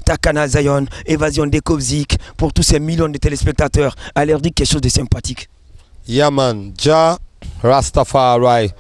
Takana Zion, Évasion Décobzik, pour tous ces millions de téléspectateurs, à leur dire quelque chose de sympathique. Yaman, Ja, Rastafari.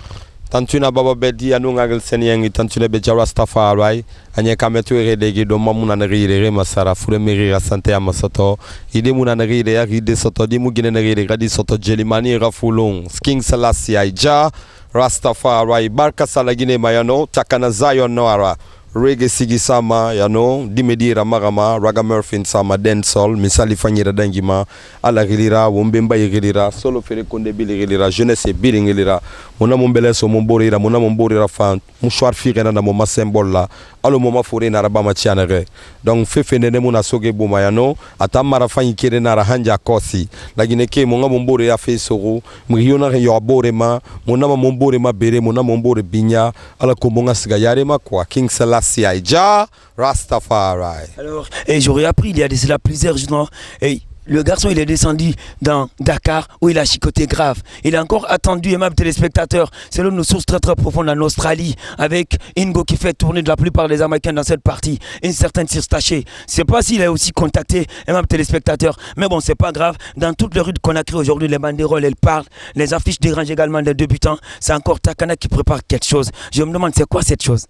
Tantuna baba bedi anu ngagel senyengi tantuna beja Rastafari anye kametu redegi do mamuna nrire masara fure miri sante ya masoto ide muna nrire ya ide soto di mugine nrire gadi soto jelimani rafulung King Selassie Ja Rastafari barka salagine mayano Takana Zion noara reggae sigisama yano dimedira magama raga murphy sama dancehall misali fanyira dangima ala gilira wombemba yigilira solo fere konde biligilira jeunesse bilingilira mona mombele so momborira mona momborira fan mouchoir firena na moma symbole la alo moma fore na rabama chianere donc fefenene mona soge buma yano atamara fanyi kire na rahanja kosi lagine ke monga mombore ya fesoro mriyona yo aborema mona mombore ma bere mona mombore binya ala kombonga siga yarema kwa King Selassie Ja Rastafari. Alors, et j'aurais appris il y a de cela plusieurs jours. Et le garçon il est descendu dans Dakar où il a chicoté grave. Il a encore attendu, aimables téléspectateurs, selon nos sources très très profondes en Australie, avec Ingo qui fait tourner de la plupart des Américains dans cette partie, une certaine Circe Taché. Je ne sais pas s'il a aussi contacté, aimables téléspectateurs, mais bon, c'est pas grave. Dans toutes les rues de Conakry aujourd'hui, les banderoles elles parlent, les affiches dérangent également des débutants. C'est encore Takana qui prépare quelque chose. Je me demande c'est quoi cette chose?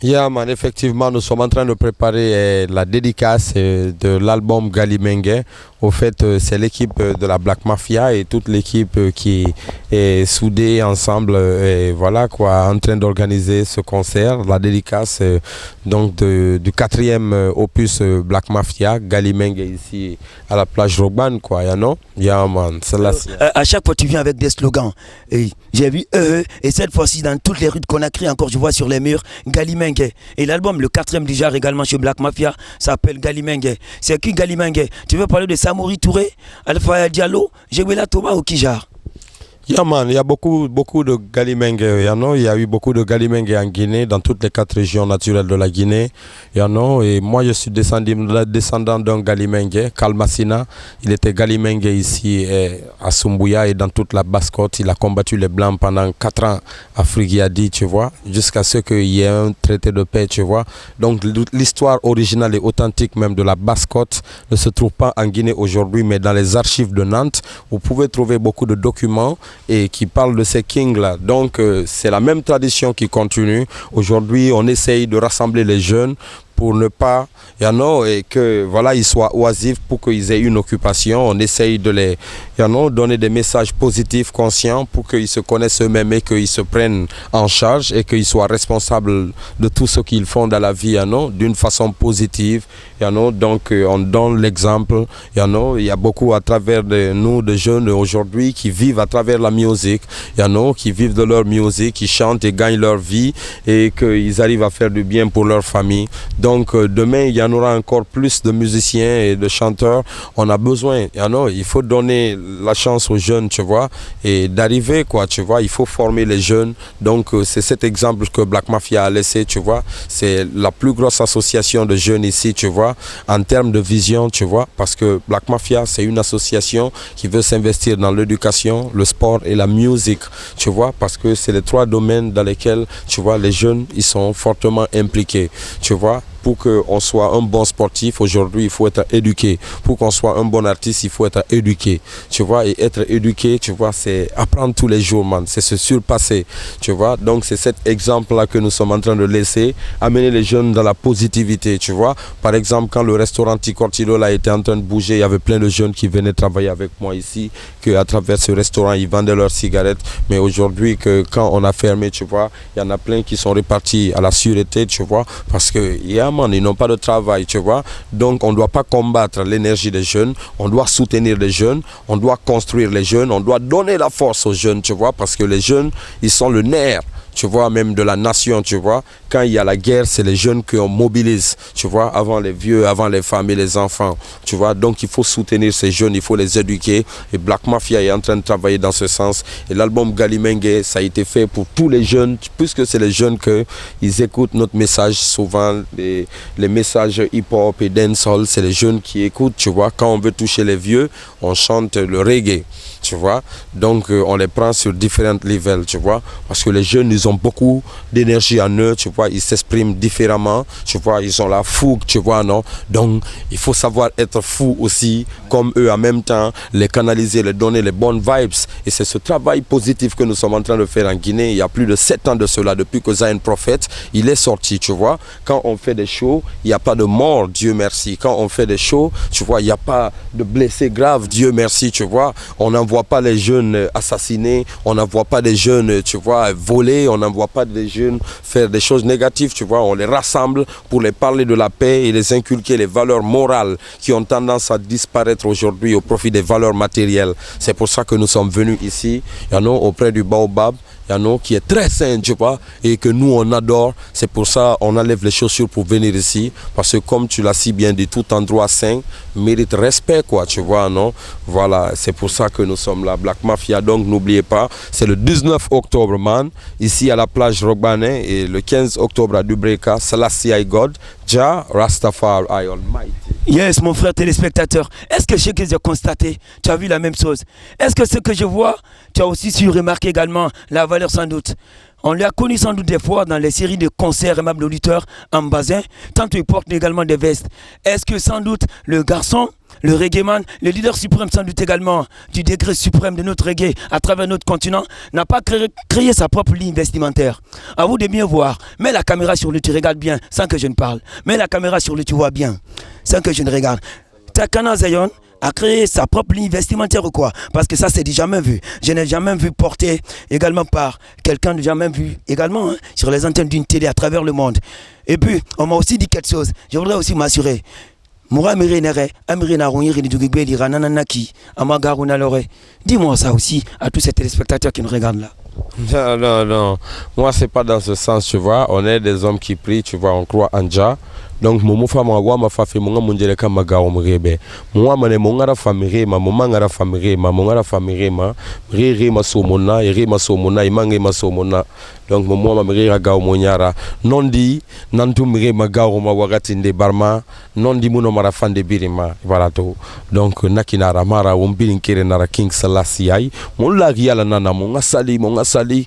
Yeah, man, effectivement, nous sommes en train de préparer la dédicace de l'album Galimengue. Au fait, c'est l'équipe de la Black Mafia et toute l'équipe qui est soudée ensemble, et voilà quoi, en train d'organiser ce concert, la dédicace donc du 4e opus Black Mafia, Galimengue ici à la plage Rogban, quoi, you know? Yeah, man, c'est là. À chaque fois, tu viens avec des slogans. Et j'ai vu et cette fois-ci, dans toutes les rues de Conakry, encore, je vois sur les murs, Galimengue. Et l'album, le 4e du genre également chez Black Mafia, s'appelle Galimengue. C'est qui Galimengue? Tu veux parler de Samori Touré, Alpha Diallo, Jebela Thomas ou Kijar? Yeah, man, il y a beaucoup de Galimengue, il y a eu beaucoup de Galimengue en Guinée, dans toutes les 4 régions naturelles de la Guinée, et moi je suis descendant d'un Galimengue, Kalmasina. Il était Galimengue ici à Sumbuya et dans toute la Basse-Côte. Il a combattu les Blancs pendant 4 ans à Frigiadi, tu vois, jusqu'à ce qu'il y ait un traité de paix, tu vois. Donc l'histoire originale et authentique même de la Basse-Côte ne se trouve pas en Guinée aujourd'hui, mais dans les archives de Nantes, vous pouvez trouver beaucoup de documents et qui parle de ces kings-là. Donc c'est la même tradition qui continue. Aujourd'hui, on essaye de rassembler les jeunes pour ne pas, et que voilà, ils soient oisifs pour qu'ils aient une occupation. On essaye de les donner des messages positifs, conscients, pour qu'ils se connaissent eux-mêmes et qu'ils se prennent en charge et qu'ils soient responsables de tout ce qu'ils font dans la vie, d'une façon positive. Donc on donne l'exemple. Il y a beaucoup à travers de nous, de jeunes aujourd'hui, qui vivent à travers la musique, qui vivent de leur musique, qui chantent et gagnent leur vie et qu'ils arrivent à faire du bien pour leur famille. Donc demain, il y en aura encore plus de musiciens et de chanteurs. On a besoin, il faut donner la chance aux jeunes, tu vois, et d'arriver, quoi, tu vois, il faut former les jeunes. Donc c'est cet exemple que Black Mafia a laissé, tu vois. C'est la plus grosse association de jeunes ici, tu vois, en termes de vision, tu vois, parce que Black Mafia, c'est une association qui veut s'investir dans l'éducation, le sport et la musique, tu vois, parce que c'est les 3 domaines dans lesquels, tu vois, les jeunes, ils sont fortement impliqués, tu vois. Pour qu'on soit un bon sportif, aujourd'hui, il faut être éduqué. Pour qu'on soit un bon artiste, il faut être éduqué. Tu vois, et être éduqué, tu vois, c'est apprendre tous les jours, man. C'est se surpasser, tu vois. Donc, c'est cet exemple-là que nous sommes en train de laisser, amener les jeunes dans la positivité, tu vois. Par exemple, quand le restaurant Ticortilo là était en train de bouger, il y avait plein de jeunes qui venaient travailler avec moi ici, qu'à travers ce restaurant, ils vendaient leurs cigarettes. Mais aujourd'hui, quand on a fermé, tu vois, il y en a plein qui sont repartis à la sûreté, tu vois, parce que, ils n'ont pas de travail, tu vois. Donc, on ne doit pas combattre l'énergie des jeunes, on doit soutenir les jeunes, on doit construire les jeunes, on doit donner la force aux jeunes, tu vois, parce que les jeunes, ils sont le nerf, tu vois, même de la nation, tu vois. Quand il y a la guerre, c'est les jeunes qu'on mobilise, tu vois, avant les vieux, avant les femmes et les enfants, tu vois. Donc, il faut soutenir ces jeunes, il faut les éduquer. Et Black Mafia est en train de travailler dans ce sens. Et l'album Galimengue, ça a été fait pour tous les jeunes, puisque c'est les jeunes qu'ils écoutent notre message souvent, les messages hip-hop et dancehall, c'est les jeunes qui écoutent, tu vois. Quand on veut toucher les vieux, on chante le reggae, tu vois. Donc, on les prend sur différents levels, tu vois. Parce que les jeunes, ils ont beaucoup d'énergie en eux, tu vois. vois, ils s'expriment différemment, tu vois, ils ont la fougue, tu vois, non? Donc, il faut savoir être fou aussi, comme eux, en même temps, les canaliser, les donner les bonnes vibes. Et c'est ce travail positif que nous sommes en train de faire en Guinée. Il y a plus de 7 ans de cela, depuis que Zion Prophet, il est sorti, tu vois. Quand on fait des shows, il n'y a pas de mort, Dieu merci. Quand on fait des shows, tu vois, il n'y a pas de blessés graves, Dieu merci, tu vois. On n'envoie pas les jeunes assassinés, on n'envoie pas des jeunes, tu vois, voler, on n'envoie pas des jeunes faire des choses négatives, tu vois. On les rassemble pour les parler de la paix et les inculquer les valeurs morales qui ont tendance à disparaître aujourd'hui au profit des valeurs matérielles. C'est pour ça que nous sommes venus ici, auprès du Baobab, qui est très sain, tu vois, et que nous on adore. C'est pour ça on enlève les chaussures pour venir ici, parce que comme tu l'as si bien dit, tout endroit sain mérite respect, quoi, tu vois, non? Voilà, c'est pour ça que nous sommes là, Black Mafia. Donc n'oubliez pas, c'est le 19 octobre, man, ici à la plage Rogbane, et le 15 octobre à Dubreka, Selassie I God, Jah Rastafari Almighty. Yes, mon frère téléspectateur, est-ce que ce que j'ai constaté, tu as vu la même chose? Est-ce que ce que je vois, tu as aussi su remarquer également la valeur sans doute? On l'a connu sans doute des fois dans les séries de concerts aimables auditeurs en basin, tant qu'il porte également des vestes. Est-ce que sans doute le garçon, le reggaeman, le leader suprême sans doute également du degré suprême de notre reggae à travers notre continent, n'a pas créé sa propre ligne vestimentaire? À vous de bien voir. Mets la caméra sur le tu regardes bien sans que je ne parle. Mets la caméra sur le tu vois bien sans que je ne regarde. Takana Zion a créé sa propre ligne vestimentaire ou quoi? Parce que ça c'est du jamais vu. Je n'ai jamais vu porter également par quelqu'un de jamais vu également sur les antennes d'une télé à travers le monde. Et puis on m'a aussi dit quelque chose. Je voudrais aussi m'assurer. Dis-moi ça aussi à tous ces téléspectateurs qui nous regardent là. Non, non, non. Moi, c'est pas dans ce sens, tu vois. On est des hommes qui prient, tu vois, on croit en Jah. Donc momo fa ma wa ma fa fe monga munjele kama ga o mrebe moi mane monga ra famire ma monga ra famire ma monga ra famire ma rire ma somona ire ma somona imange ma somona donc momo ma mrira ga o monyara nondi nantu mire ma ga o ma wakati nde barma nondi muno mara fande birima barato donc nakinara mara wombin kire nara King Selassie ai mon la yala nana monga sali mon la sali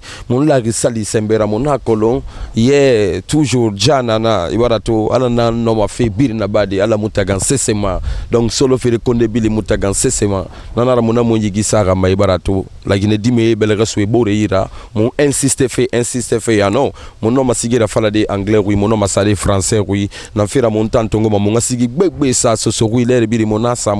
sembera mon kolon ye toujours janana barato ala no ma fe bir na badi ala mutagan sesema donc solo fe konde bili mutagan sesema nanara mona mo yigi sara may barato la gine dime bele reswe bore ira mon insiste fe ya no mon no masigira fala de anglais oui mon no masale français oui na fera mon tantongo mo ngasigi gbegbe sa so oui lere bili monasa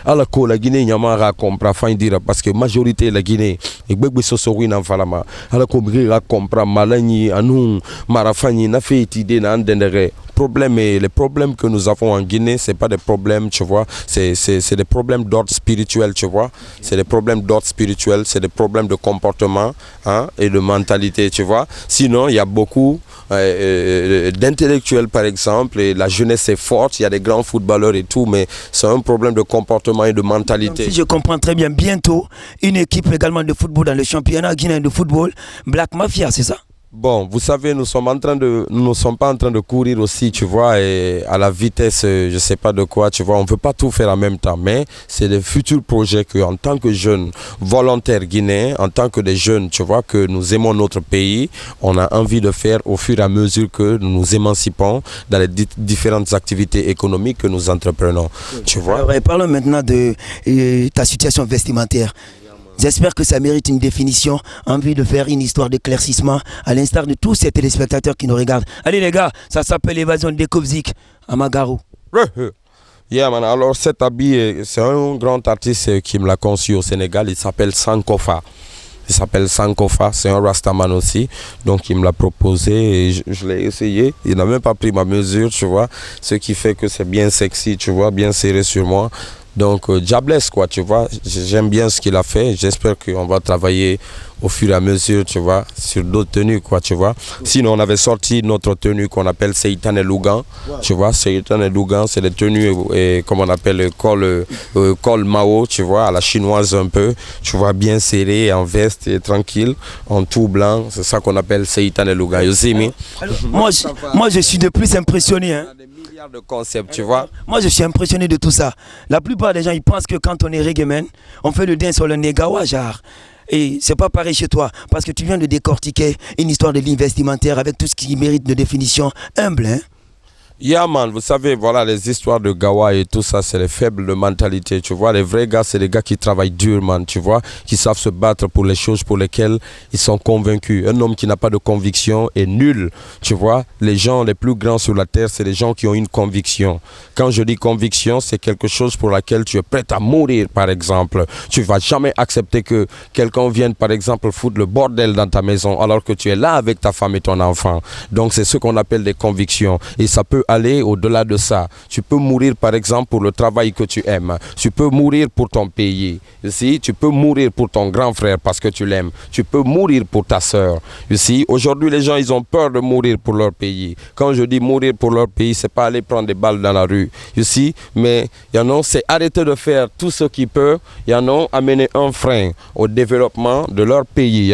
ala ko la Guinée nyamara compra fin dire parce que majorité la Guinée e gbegbe so oui na falama ala ko mira compra malani anu marafani na fe itide na andendere les problèmes que nous avons en Guinée, c'est pas des problèmes, tu vois, c'est des problèmes d'ordre spirituel, tu vois, c'est des problèmes d'ordre spirituel, c'est des problèmes de comportement et de mentalité, tu vois. Sinon, il y a beaucoup d'intellectuels, par exemple, et la jeunesse est forte, il y a des grands footballeurs et tout, mais c'est un problème de comportement et de mentalité. Donc, si je comprends très bien, bientôt, une équipe également de football dans le championnat guinéen de football, Black Mafia, c'est ça? Bon, vous savez, nous ne sommes pas en train de courir aussi, tu vois, et à la vitesse, je sais pas de quoi, tu vois, on ne peut pas tout faire en même temps, mais c'est des futurs projets que, en tant que jeunes volontaires guinéens, en tant que des jeunes, tu vois, que nous aimons notre pays, on a envie de faire au fur et à mesure que nous nous émancipons dans les différentes activités économiques que nous entreprenons, tu vois. Alors, parlons maintenant de ta situation vestimentaire. J'espère que ça mérite une définition, envie de faire une histoire d'éclaircissement à l'instar de tous ces téléspectateurs qui nous regardent. Allez les gars, ça s'appelle Évasion Décovzik à Magarou. Yeah man, alors cet habit, c'est un grand artiste qui me l'a conçu au Sénégal, il s'appelle Sankofa. Il s'appelle Sankofa, c'est un Rastaman aussi, donc il me l'a proposé et je l'ai essayé. Il n'a même pas pris ma mesure, tu vois, ce qui fait que c'est bien sexy, tu vois, bien serré sur moi. Donc, Jabless, quoi, tu vois, j'aime bien ce qu'il a fait. J'espère qu'on va travailler au fur et à mesure, tu vois, sur d'autres tenues, quoi, tu vois. Sinon, on avait sorti notre tenue qu'on appelle Seitan et Lougan, tu vois. Seitan et Lougan, c'est des tenues, comme on appelle le col Mao, tu vois, à la chinoise un peu, tu vois, bien serré, en veste et tranquille, en tout blanc. C'est ça qu'on appelle Seitan et Lougan. You see me? Moi, je suis de plus impressionné, hein. De concepts, tu vois. Moi je suis impressionné de tout ça. La plupart des gens ils pensent que quand on est reggaeman, on fait le dance sur le Negawa genre. Et c'est pas pareil chez toi, parce que tu viens de décortiquer une histoire de l'investimentaire avec tout ce qui mérite de définition humble, hein. Yeah man, vous savez, voilà, les histoires de Gawa et tout ça, c'est les faibles de mentalité, tu vois. Les vrais gars, c'est les gars qui travaillent dur, man, tu vois, qui savent se battre pour les choses pour lesquelles ils sont convaincus. Un homme qui n'a pas de conviction est nul, tu vois. Les gens les plus grands sur la terre, c'est les gens qui ont une conviction. Quand je dis conviction, c'est quelque chose pour laquelle tu es prêt à mourir, par exemple. Tu vas jamais accepter que quelqu'un vienne, par exemple, foutre le bordel dans ta maison alors que tu es là avec ta femme et ton enfant. Donc, c'est ce qu'on appelle des convictions. Et ça peut aller au-delà de ça. Tu peux mourir par exemple pour le travail que tu aimes. Tu peux mourir pour ton pays. Tu peux mourir pour ton grand frère parce que tu l'aimes. Tu peux mourir pour ta soeur. Aujourd'hui les gens ils ont peur de mourir pour leur pays. Quand je dis mourir pour leur pays, c'est pas aller prendre des balles dans la rue. Mais c'est arrêter de faire tout ce qui peut amener un frein au développement de leur pays.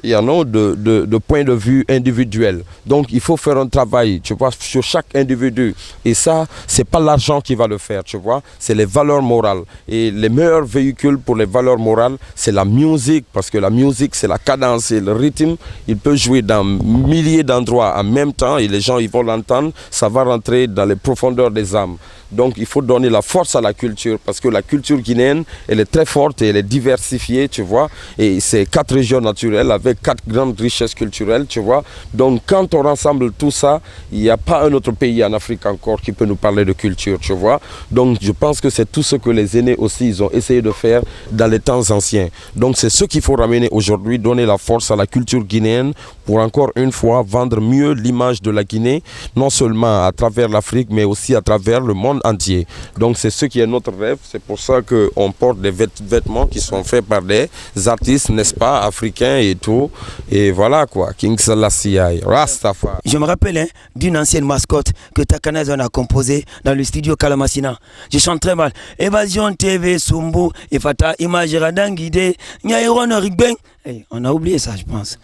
Il y en a de point de vue individuel. Donc, il faut faire un travail, tu vois, sur chaque individu. Et ça, c'est pas l'argent qui va le faire, tu vois. C'est les valeurs morales. Et les meilleurs véhicules pour les valeurs morales, c'est la musique. Parce que la musique, c'est la cadence et le rythme. Il peut jouer dans milliers d'endroits en même temps. Et les gens, ils vont l'entendre. Ça va rentrer dans les profondeurs des âmes. Donc, il faut donner la force à la culture. Parce que la culture guinéenne, elle est très forte et elle est diversifiée, tu vois. Et c'est 4 régions naturelles avec 4 grandes richesses culturelles, tu vois. Donc, quand on rassemble tout ça, il n'y a pas un autre pays en Afrique encore qui peut nous parler de culture, tu vois. Donc, je pense que c'est tout ce que les aînés aussi, ils ont essayé de faire dans les temps anciens. Donc, c'est ce qu'il faut ramener aujourd'hui, donner la force à la culture guinéenne pour encore une fois vendre mieux l'image de la Guinée, non seulement à travers l'Afrique, mais aussi à travers le monde entier. Donc, c'est ce qui est notre rêve. C'est pour ça qu'on porte des vêtements qui sont faits par des artistes, n'est-ce pas, africains et tout. Et voilà quoi, King Selassie, Rastafari. Je me rappelle d'une ancienne mascotte que Takana Zone a composée dans le studio Kalamassina. Je chante très mal. Évasion TV, Sumbu, Ifata, Image Radangide, Nyaïron Rigbeng. Hey, on a oublié ça, je pense.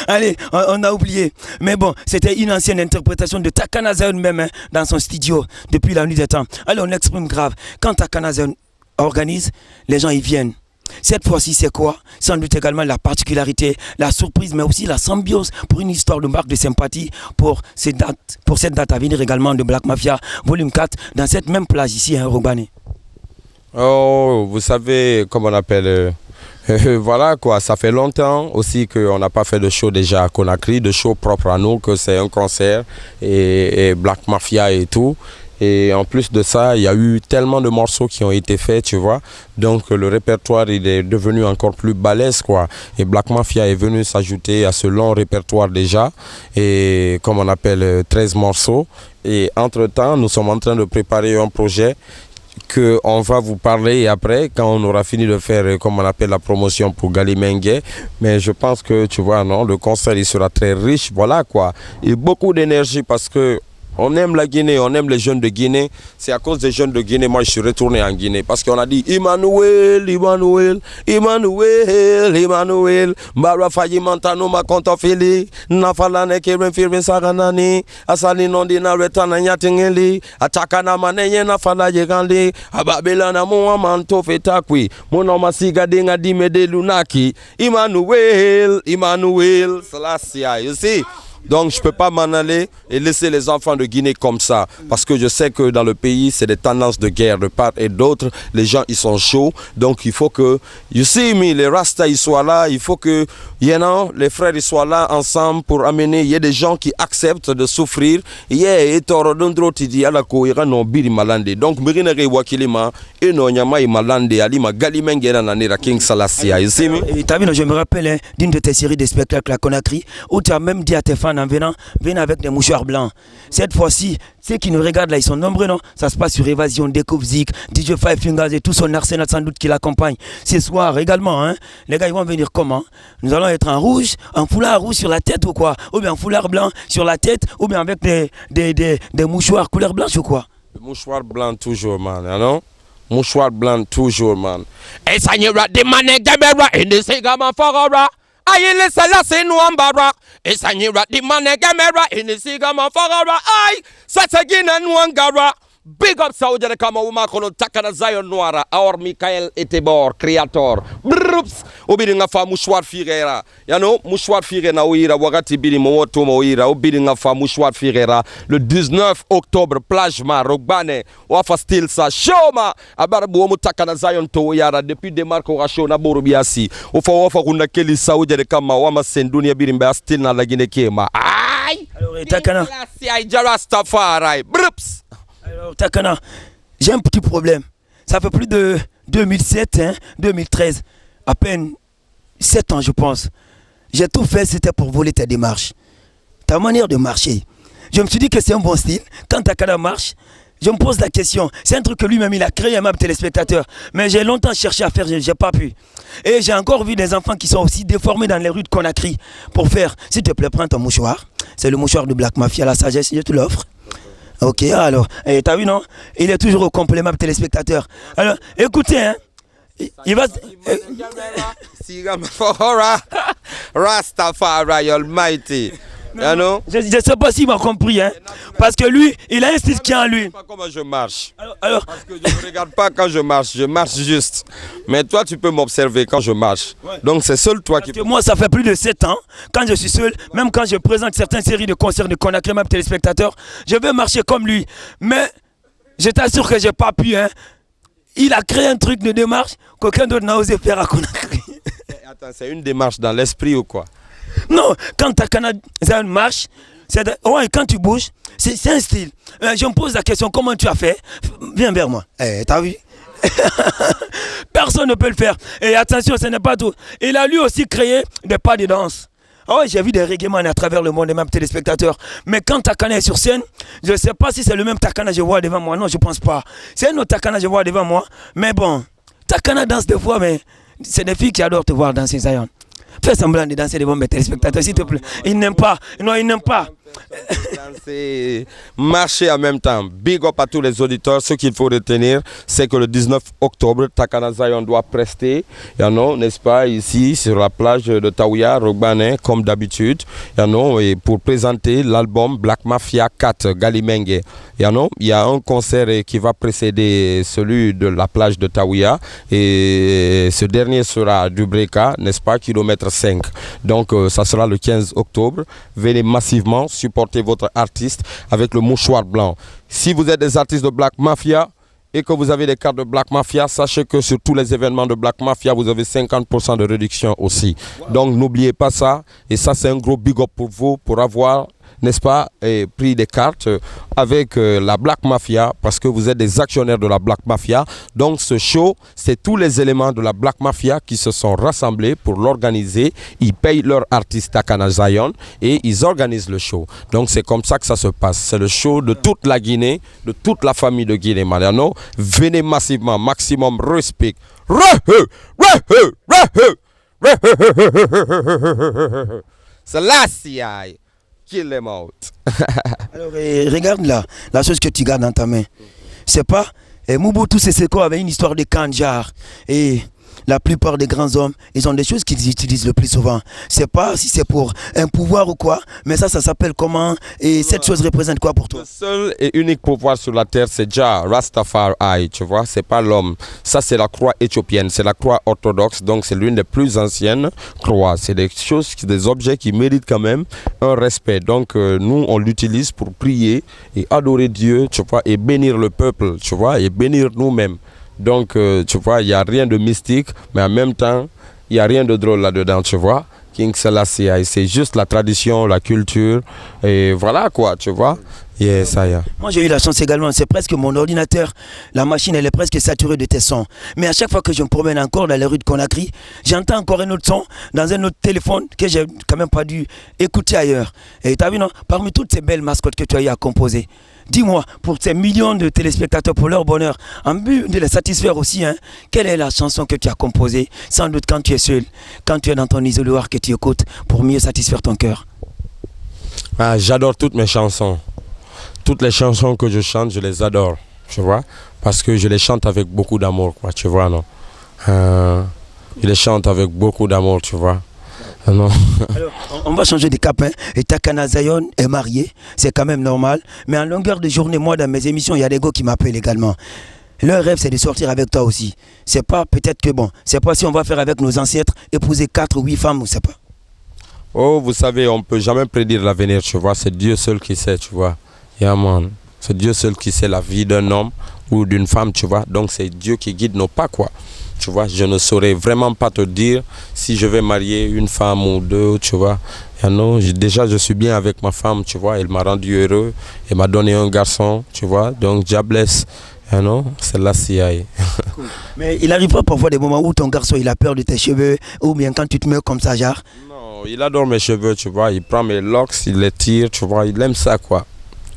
Allez, on a oublié. Mais bon, c'était une ancienne interprétation de Takana Zone même dans son studio depuis la nuit des temps. Allez, on exprime grave. Quand Takana Zone organise, les gens y viennent. Cette fois-ci, c'est quoi? Sans doute également la particularité, la surprise, mais aussi la symbiose pour une histoire de marque de sympathie pour cette date à venir également de Black Mafia, volume 4, dans cette même plage ici, Rogbané. Oh, vous savez, comment on appelle voilà quoi, ça fait longtemps aussi qu'on n'a pas fait de show déjà à Conakry, de show propre à nous, que c'est un concert et Black Mafia et tout. Et en plus de ça, il y a eu tellement de morceaux qui ont été faits, tu vois. Donc le répertoire, il est devenu encore plus balèze, quoi. Et Black Mafia est venu s'ajouter à ce long répertoire déjà. Et comme on appelle 13 morceaux. Et entre-temps, nous sommes en train de préparer un projet qu'on va vous parler après, quand on aura fini de faire, comme on appelle, la promotion pour Galimengue. Mais je pense que, tu vois, non, le concert, il sera très riche, voilà quoi. Et beaucoup d'énergie parce que on aime la Guinée, on aime les jeunes de Guinée. C'est à cause des jeunes de Guinée, moi je suis retourné en Guinée. Parce qu'on a dit Emmanuel, Emmanuel, Emmanuel, Emmanuel. Mbara fayi mantano ma kontofili. Nafalane kiren firme saganani. Asali nondi na retana nyatingeli. Atakana manenye nafala yegandi. Ababela na muwa manto fetakwi. Muna masiga dinga dimede lunaki. Emmanuel, Emmanuel. Selassie, you see? Donc je ne peux pas m'en aller et laisser les enfants de Guinée comme ça. Parce que je sais que dans le pays, c'est des tendances de guerre de part et d'autre. Les gens, ils sont chauds. Donc il faut que, you see me, les Rastas, ils soient là. Il faut que, les frères, ils soient là ensemble pour amener. Il y a des gens qui acceptent de souffrir. Donc, je me rappelle d'une de tes séries de spectacles à Conakry où tu as même dit à tes fans en venant, venez avec des mouchoirs blancs. Cette fois-ci, ceux qui nous regardent là, ils sont nombreux, non? Ça se passe sur Évasion, Découvre Zik, DJ Five Fingers et tout son arsenal sans doute qui l'accompagne. Ce soir également, hein, les gars, ils vont venir comment? Nous allons être en rouge, un foulard rouge sur la tête ou quoi? Ou bien un foulard blanc sur la tête, ou bien avec des mouchoirs couleur blanche ou quoi? Le mouchoir blanc toujours, man, non? Mouchoir blanc toujours, man. Et ça y est, des manettes gamera et des ségamans forora. Aïe, les Selassie nous embarras. Et ça y est, des manettes gamera et des ségamans forora. Aïe, ça c'est Guinée nous engara. Big up Saoudien kama umakono takana Zion Noira. Or Michael Etebor, créateur. Brups. Obidi nga fa mouchoir firera. You know, mouchoir firera oira. Wakati bidi mowoto moira. Obidi nga fa mouchoir firera. Le 19 octobre, plage ma, Rogbane. Wafa still sa. Shoma. Abarabu omu takana Zion to yara. Depuis Demarco Racho na boru biasi. Wafa kuna keli Saoudien kama wama sendunia bidi mba still na lagine kema. Aïe. Alors, Takana. Brups. Alors, Takana, j'ai un petit problème. Ça fait plus de 2007, hein, 2013, à peine 7 ans, je pense. J'ai tout fait, c'était pour voler ta démarche, ta manière de marcher. Je me suis dit que c'est un bon style. Quand Takana marche, je me pose la question. C'est un truc que lui-même, il a créé, aimable téléspectateur. Mais j'ai longtemps cherché à faire, j'ai pas pu. Et j'ai encore vu des enfants qui sont aussi déformés dans les rues de Conakry pour faire. S'il te plaît, prends ton mouchoir. C'est le mouchoir de Black Mafia, la sagesse, je te l'offre. Ok, alors, t'as vu, non? Il est toujours au complément téléspectateur. Alors, écoutez, hein, il va... Rastafari Almighty. Non, je ne sais pas s'il m'a compris, hein, parce que lui, il a un style qui est en lui. Pas comment je marche. Alors, parce que je ne regarde pas quand je marche juste. Mais toi, tu peux m'observer quand je marche. Ouais. Donc c'est seul toi qui... Parce que moi, ça fait plus de 7 ans, quand je suis seul, même quand je présente certaines séries de concerts de Conakry, même téléspectateurs, je veux marcher comme lui. Mais je t'assure que je n'ai pas pu, hein. Il a créé un truc de démarche qu'aucun d'autre n'a osé faire à Conakry. Attends, c'est une démarche dans l'esprit ou quoi? Non, quand Takana marche, ouais, quand tu bouges, c'est un style. Je me pose la question, comment tu as fait? Viens vers moi. T'as vu? Personne ne peut le faire. Et attention, ce n'est pas tout. Il a lui aussi créé des pas de danse. Ah ouais, j'ai vu des reggaeman à travers le monde, et même téléspectateurs. Mais quand Takana est sur scène, je ne sais pas si c'est le même Takana que je vois devant moi. Non, je ne pense pas. C'est un autre Takana que je vois devant moi. Mais bon, Takana danse des fois, mais c'est des filles qui adorent te voir danser, Zion. Fais semblant de danser devant mes téléspectateurs, s'il te plaît. Ils n'aiment pas. Non, ils n'aiment pas. Danser, marcher en même temps. Big up à tous les auditeurs. Ce qu'il faut retenir, c'est que le 19 octobre, Takana Zion doit prester, n'est-ce pas, ici sur la plage de Taouya, Rogbane, comme d'habitude, et pour présenter l'album Black Mafia 4 Galimengue. Il y a un concert qui va précéder celui de la plage de Taouya, et ce dernier sera du Breka, n'est-ce pas, kilomètre 5. Donc ça sera le 15 octobre. Venez massivement supporter votre artiste avec le mouchoir blanc. Si vous êtes des artistes de Black Mafia et que vous avez des cartes de Black Mafia, sachez que sur tous les événements de Black Mafia, vous avez 50% de réduction aussi. Donc n'oubliez pas ça. Et ça, c'est un gros big up pour vous, pour avoir, n'est-ce pas, pris des cartes avec la Black Mafia, parce que vous êtes des actionnaires de la Black Mafia. Donc ce show, c'est tous les éléments de la Black Mafia qui se sont rassemblés pour l'organiser. Ils payent leur artiste Takana Zion et ils organisent le show. Donc c'est comme ça que ça se passe. C'est le show de toute la Guinée, de toute la famille de Guinée Mariano. Venez massivement, maximum respect. C'est là, si aïe. Kill them out. Alors, regarde là, la chose que tu gardes dans ta main. C'est pas. Mobutu Sese Seko avait une histoire de Kandjar. Et la plupart des grands hommes, ils ont des choses qu'ils utilisent le plus souvent. C'est pas si c'est pour un pouvoir ou quoi, mais ça s'appelle comment? Et cette chose représente quoi pour toi? Le seul et unique pouvoir sur la terre, c'est Jah, Rastafari, tu vois, c'est pas l'homme. Ça, c'est la croix éthiopienne, c'est la croix orthodoxe, donc c'est l'une des plus anciennes croix. C'est des choses, des objets qui méritent quand même un respect. Donc, nous, on l'utilise pour prier et adorer Dieu, tu vois, et bénir le peuple, tu vois, et bénir nous-mêmes. Donc, tu vois, il n'y a rien de mystique, mais en même temps, il n'y a rien de drôle là-dedans, tu vois. King Selassie, c'est juste la tradition, la culture, et voilà quoi, tu vois. Yes, ça y est. Moi, j'ai eu la chance également, c'est presque mon ordinateur, la machine, elle est presque saturée de tes sons. Mais à chaque fois que je me promène encore dans les rues de Conakry, j'entends encore un autre son dans un autre téléphone que j'ai quand même pas dû écouter ailleurs. Et tu as vu, non? Parmi toutes ces belles mascottes que tu as eu à composer, dis-moi, pour ces millions de téléspectateurs, pour leur bonheur, en but de les satisfaire aussi, hein, quelle est la chanson que tu as composée, sans doute quand tu es seul, quand tu es dans ton isoloir que tu écoutes, pour mieux satisfaire ton cœur? Ah, j'adore toutes mes chansons. Toutes les chansons que je chante, je les adore, tu vois, parce que je les chante avec beaucoup d'amour, quoi, tu vois, non? Je les chante avec beaucoup d'amour, tu vois. Ah non. Alors, on va changer de cap. Hein. Et Takana Zion est marié, c'est quand même normal. Mais en longueur de journée, moi, dans mes émissions, il y a des gars qui m'appellent également. Leur rêve, c'est de sortir avec toi aussi. C'est pas peut-être que bon, c'est pas si on va faire avec nos ancêtres, épouser 4 ou 8 femmes, ou c'est pas. Oh, vous savez, on ne peut jamais prédire l'avenir, tu vois. C'est Dieu seul qui sait, tu vois. Yeah, man. C'est Dieu seul qui sait la vie d'un homme ou d'une femme, tu vois. Donc, c'est Dieu qui guide nos pas, quoi. Tu vois, je ne saurais vraiment pas te dire si je vais marier une femme ou deux, tu vois. Non, déjà, je suis bien avec ma femme, tu vois. Elle m'a rendu heureux. Elle m'a donné un garçon, tu vois. Donc, Dieu blesse. Non, c'est la CIA. Cool. Mais il arrive pas parfois des moments où ton garçon, il a peur de tes cheveux, ou bien quand tu te mets comme ça, genre. Non, il adore mes cheveux, tu vois. Il prend mes locks, il les tire, tu vois. Il aime ça, quoi.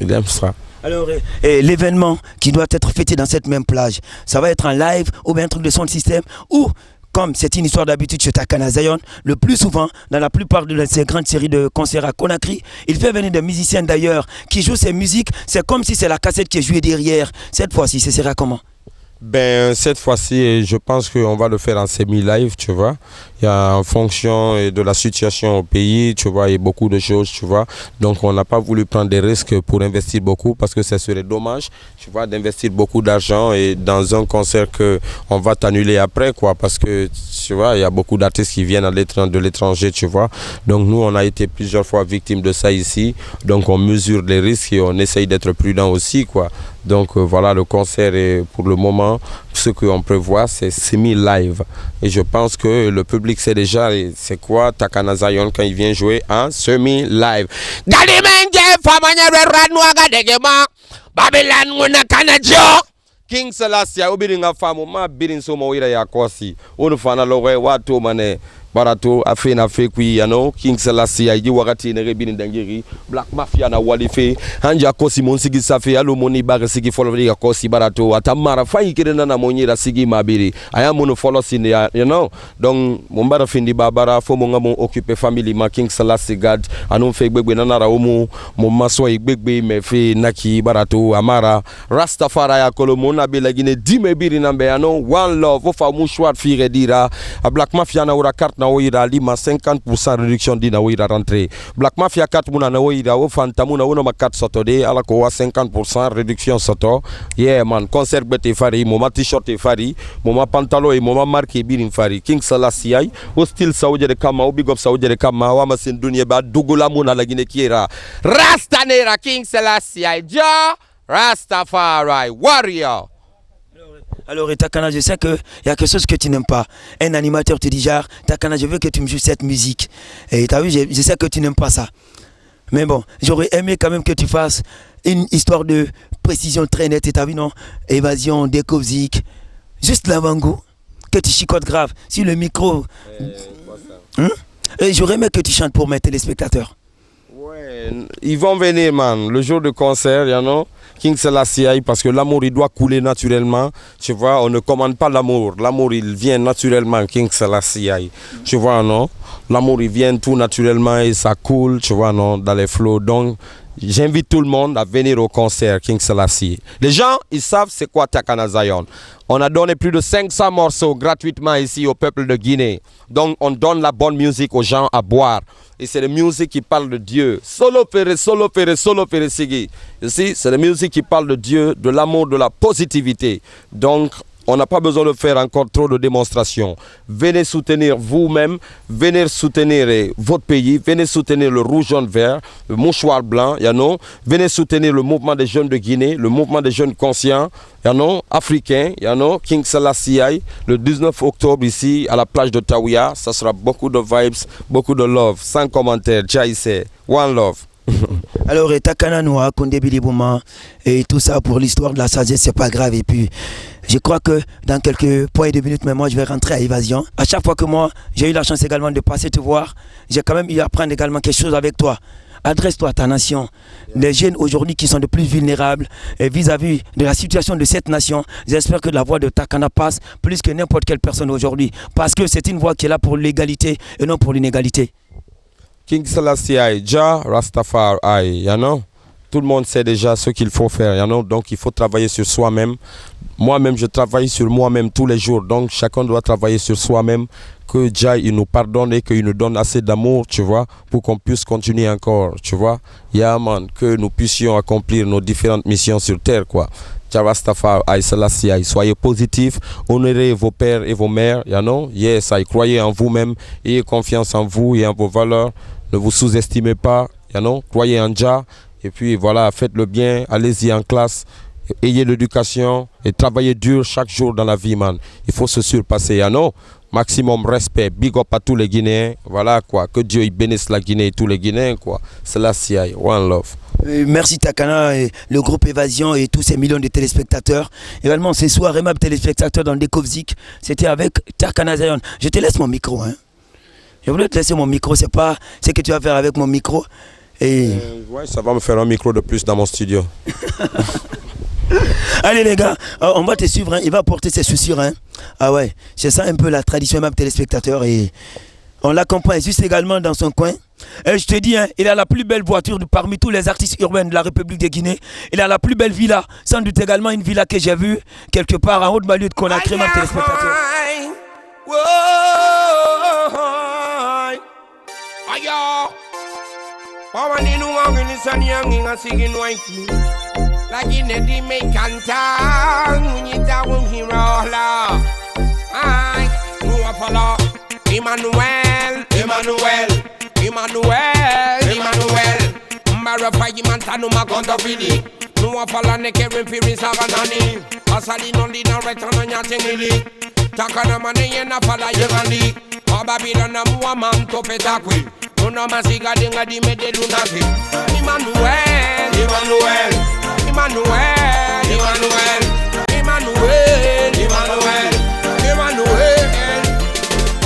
Il aime ça. Alors, l'événement qui doit être fêté dans cette même plage, ça va être en live ou bien un truc de son système ou, comme c'est une histoire d'habitude chez Takana Zion, le plus souvent, dans la plupart de ces grandes séries de concerts à Conakry, il fait venir des musiciens d'ailleurs qui jouent ces musiques. C'est comme si c'est la cassette qui est jouée derrière. Cette fois-ci, ce sera comment? Ben, cette fois-ci, je pense qu'on va le faire en semi-live, tu vois. Il y a en fonction de la situation au pays, tu vois, il y a beaucoup de choses, tu vois. Donc, on n'a pas voulu prendre des risques pour investir beaucoup parce que ça serait dommage, tu vois, d'investir beaucoup d'argent et dans un concert qu'on va t'annuler après, quoi. Parce que, tu vois, il y a beaucoup d'artistes qui viennent de l'étranger, tu vois. Donc, nous, on a été plusieurs fois victimes de ça ici. Donc, on mesure les risques et on essaye d'être prudent aussi, quoi. Donc voilà, le concert est pour le moment, ce qu'on prévoit, c'est semi-live. Et je pense que le public sait déjà c'est quoi Takana Zion quand il vient jouer en semi-live. King Selassie, obiringa famu ma birin so mo ira ya kosi. Onu fana lowe watu mane barato afena fekwi yano King Selassie ayi wakati ne rebini dangiri Black Mafia na walife hanja kosi monsigi safe alo moni baga sigi follow ya kosi barato atamara fayi kirena na monyira sigi mabiri aya mono follow sin ya you know donc mombara findi babara fo mo ngamo occuper family ma King Selassie God anu fe gbegbe na nara omu mo maso igbegbe me fe naki barato amara Rastafari ya kolomo na belagine dime biri nambe yano one love ofa mouchoir fire dira a Black Mafia na ura carte na oira lima 50% réduction di na oira rentrée Black Mafia 4 muna na oira o fantamu na wono ma 4 soto de ala ko 50% réduction soto yeah man concert bete fari moma t-shirt e fari moma pantalon e moma marque birin fari King Selassie ay o style saouje de kama o big up saouje de kama wa masin dunia ba dugula muna la gine kiera Rastanera King Selassie ay ja Rastafari warrior. Alors, Takana, je sais qu'il y a quelque chose que tu n'aimes pas. Un animateur te dit, genre, Takana, je veux que tu me joues cette musique. Et tu as vu, je sais que tu n'aimes pas ça. Mais bon, j'aurais aimé quand même que tu fasses une histoire de précision très nette. Et tu as vu, non? Évasion, découzik, juste l'avant-goût, que tu chicotes grave. Sur le micro. Et j'aurais aimé que tu chantes pour mes téléspectateurs. Ouais, ils vont venir, man. Le jour de concert, you know, King Selassie, parce que l'amour, il doit couler naturellement. Tu vois, on ne commande pas l'amour. L'amour, il vient naturellement, King Selassie. Tu vois, non? L'amour, il vient tout naturellement et ça coule, tu vois, non, dans les flots. Donc, j'invite tout le monde à venir au concert King Selassie. Les gens, ils savent c'est quoi Takana Zion. On a donné plus de 500 morceaux gratuitement ici au peuple de Guinée. Donc, on donne la bonne musique aux gens à boire. Et c'est la musique qui parle de Dieu. Solo fere, solo fere, solo fere sigi. C'est la musique qui parle de Dieu, de l'amour, de la positivité. Donc, on n'a pas besoin de faire encore trop de démonstrations. Venez soutenir vous-même, venez soutenir votre pays, venez soutenir le rouge, jaune, vert, le mouchoir blanc, you know. Venez soutenir le mouvement des jeunes de Guinée, le mouvement des jeunes conscients, you know, africains, you know, King Selassie, le 19 octobre ici à la plage de Taouia. Ça sera beaucoup de vibes, beaucoup de love, sans commentaire. Jaïse, one love. Alors, Takana Noa, Kondé Bilibouma, et tout ça pour l'histoire de la sagesse, c'est pas grave. Et puis, je crois que dans quelques points de minutes, mais moi, je vais rentrer à Évasion. À chaque fois que moi, j'ai eu la chance également de passer te voir, j'ai quand même eu à apprendre également quelque chose avec toi. Adresse-toi à ta nation. Les jeunes aujourd'hui qui sont de plus vulnérables vis-à-vis de la situation de cette nation, j'espère que la voix de Takana passe plus que n'importe quelle personne aujourd'hui. Parce que c'est une voix qui est là pour l'égalité et non pour l'inégalité. King Selassie, Ja Rastafari, you know. tout le monde sait déjà ce qu'il faut faire, you know? Donc il faut travailler sur soi-même. Moi-même, je travaille sur moi-même tous les jours. Donc chacun doit travailler sur soi-même. Que Jah il nous pardonne et qu'il nous donne assez d'amour, tu vois, pour qu'on puisse continuer encore, tu vois. Yeah, man, que nous puissions accomplir nos différentes missions sur terre, quoi. Jah Rastafari, Aïe Selassie, soyez positifs, honorez vos pères et vos mères, you know. Yes, croyez en vous-même, ayez confiance en vous et en vos valeurs. Ne vous sous-estimez pas, you know. Croyez en Jah. Et puis voilà, faites le bien, allez-y en classe, ayez l'éducation et travaillez dur chaque jour dans la vie, man. Il faut se surpasser, you know. Maximum respect, big up à tous les Guinéens, voilà quoi, que Dieu il bénisse la Guinée et tous les Guinéens quoi, c'est la CIA, one love. Merci Takana, et le groupe Évasion et tous ces millions de téléspectateurs. Également ce soir, aimable téléspectateurs dans Décovzik, c'était avec Takana Zion. Je te laisse mon micro, hein. Je voulais te laisser mon micro, c'est pas ce que tu vas faire avec mon micro. Et... ouais, ça va me faire un micro de plus dans mon studio. Allez les gars, on va te suivre, hein. Il va porter ses chaussures, hein. Ah ouais, c'est ça un peu la tradition aimable téléspectateur et on l'accompagne juste également dans son coin. Et je te dis, hein, il a la plus belle voiture parmi tous les artistes urbains de la République de Guinée. Il a la plus belle villa, sans doute également une villa que j'ai vue quelque part en Haute-Banlieue de Conakry, aimable téléspectateur. Lagi nedi me cantang, unita hirola. Ay, nuapala. Emmanuel, Emmanuel, Emmanuel, Emmanuel. Mbara fayi mantanu makonda fili. Nuapala ne keren piri saganani. Asali no lina retana nyatingili. Takana mane yena fala yegandi. Ababila na muwa manto petakwi. Una masiga dinga di medelunati. Emmanuel, Emmanuel. Emmanuel, Emmanuel, Emmanuel, Emmanuel, Emmanuel.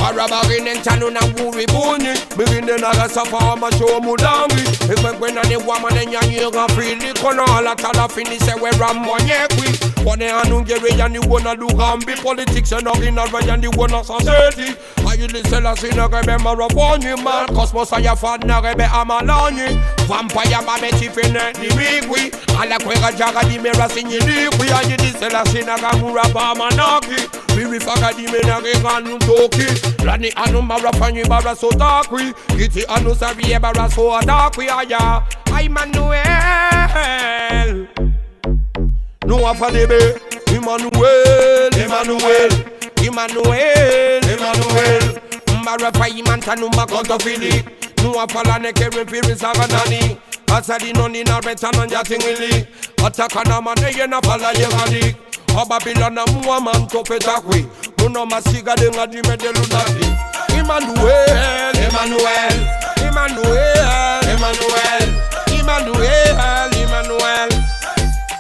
Arabagin and Tanuna Wuri Buni, begin the Naga Safama show Mudangi. If when any woman and young freely Konola Tala finish where I'm one yekwi. When they are no Gary and you wanna do Gambi politics and not in a way and you wanna society. I you listen as in a remember upon you, man. Cosmos I have found a rebe Amalani. Vampire Babeti Fene, the Migui. I like where a jaga di Mera Sini, we are you listen as in a Gamura Bamanaki. We refaga di Menaganu Toki. Rani Anuma Rafani Barasotaki. Kitty Anusavi Baraso Adaki. Aya, Emmanuel. No afadebe, Emmanuel, Emmanuel, Emmanuel, Emmanuel. Mbarafa imanta numba konto fili. No afala neke repiri saganani. Asadi noni na retana njatingili. Atakana mane yena fala yegadi. Ababila na muwa manto petakwi. Muno masiga denga di medelunati. Emmanuel, Emmanuel, Emmanuel, Emmanuel, Emmanuel, Emmanuel.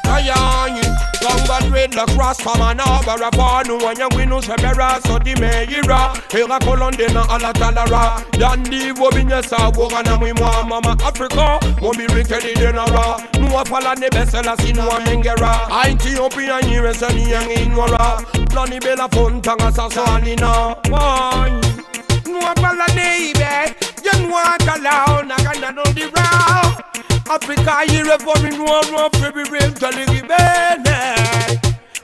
Ayani, Ganga red la cross from an abara panu when you win us a so di meira. Hera colondena ala talara. Dandi wobinya sa wogana mwi mama Africa. Mobi rikedi denara. Nuwa pala ne besela sinwa mengera. Ethiopia nyire sani yang inwara. Plani bela fontanga sa salina. Nuwa pala neibe. Janwa kalao nagana no di rao. Africa yire for me no baby rain telling bene.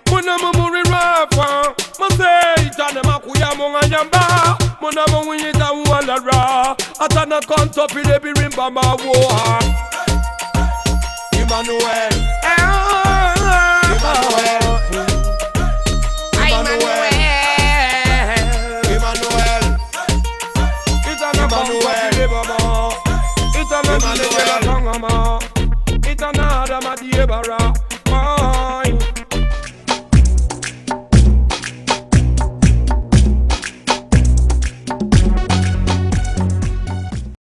Mona mamuri rafa, masay tane makuya monga yamba. Mona mongi ta wala ra, atana konto pile birimba ma wo. Emmanuel,